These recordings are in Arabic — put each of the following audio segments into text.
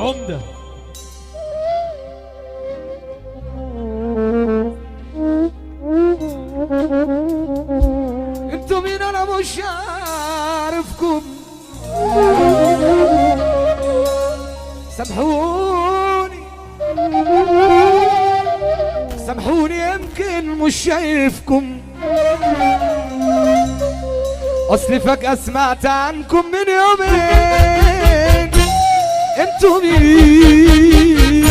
العمدة. انتوا مين انا مش عارفكم، سامحوني سامحوني يمكن مش شايفكم، اصلي فجأة سمعت عنكم من يومين. انتوا مين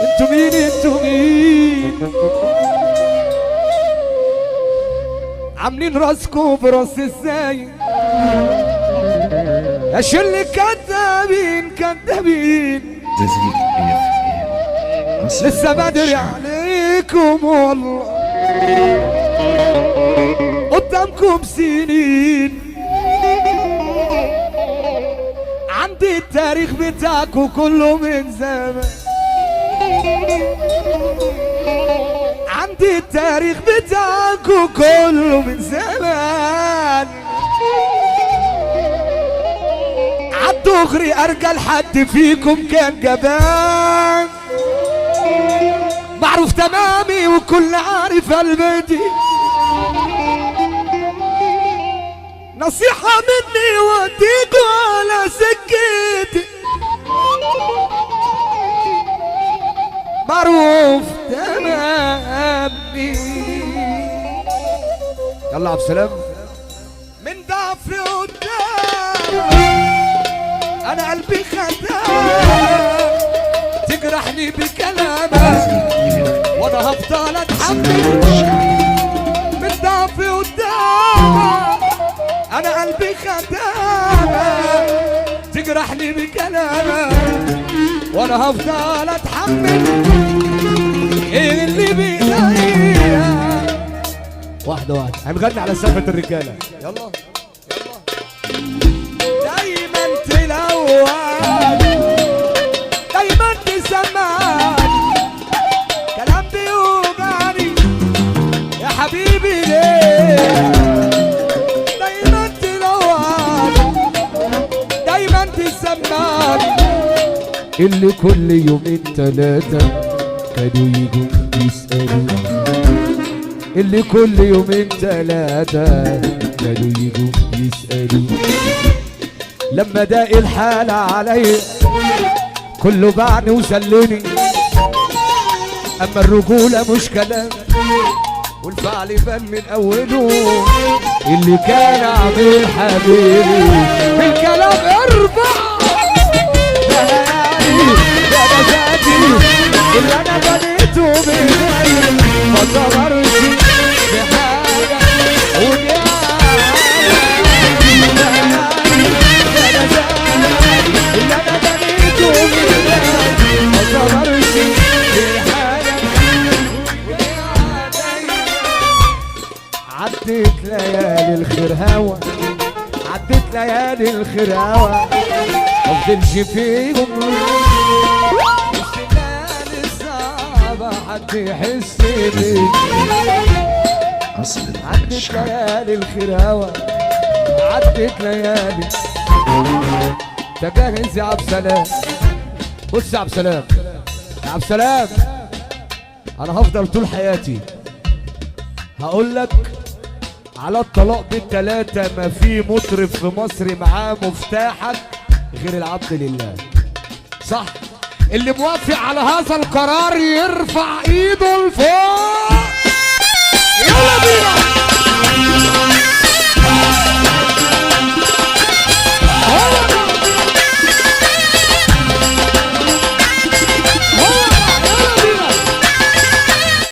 انتوا مين انتوا مين عاملين راسكم براس ازاي يا شل كدابين كدابين، لسه بدري عليكم والله، قدامكم سنين، عندي التاريخ بتاعكم كله من زمان، عندي التاريخ بتاعكم كله من زمان، عالدغري ارجل حد فيكم كان جبان، معروف تمامي وكل عارف قلبتي، نصيحة مني وديكوا على سكتي، معروف تمامي. يلا عبد السلام. من ضعفي قدام انا قلبي خدام، تجرحني بكلامك وانا هفضل اتحمل، من ضعفي قدام انا قلبي خدامك، تجرحني بكلامك وانا هفضل اتحمل، ايه اللي بيضايقك. واحده واحده هنغني على سقفة الرجاله. يلا دايما تلوّن دايما تسمعني كلام بيوجعني يا حبيبي ليه، دايما تلوّن دايما تسمعني، اللي كل يومين تلاتة كانوا يجوا يسألوا، اللي كل يومين تلاتة كانوا يجوا يسألوا، لما ضاق الحال عليا كله باعني وسلني، اما الرجولة مش كلام والفعل يبان من اوله، اللي كان عامل حبيبي بالكلام ارفع يا نجاتي، اللي انا بنيته بايدي ما صبرش في حاجه ودي اللي انا بنيته بايدي ما صبرش في حاجه، عدت ليالي الخير هوا، عدت ليالي الخير هوا، مفضلش فيهم الليالي الصعبة حد يحس بيك، عدت ليالي الخير هوا، عدت ليالي. تجهز يا عبد السلام. بص يا عبد السلام، يا عبد السلام انا هفضل طول حياتي هقول لك على الطلاق بالتلاتة، ما في مطرب في مصر معاه مفتاحك غير العبد لله، صح؟ اللي موافق على هذا القرار يرفع ايده لفوق.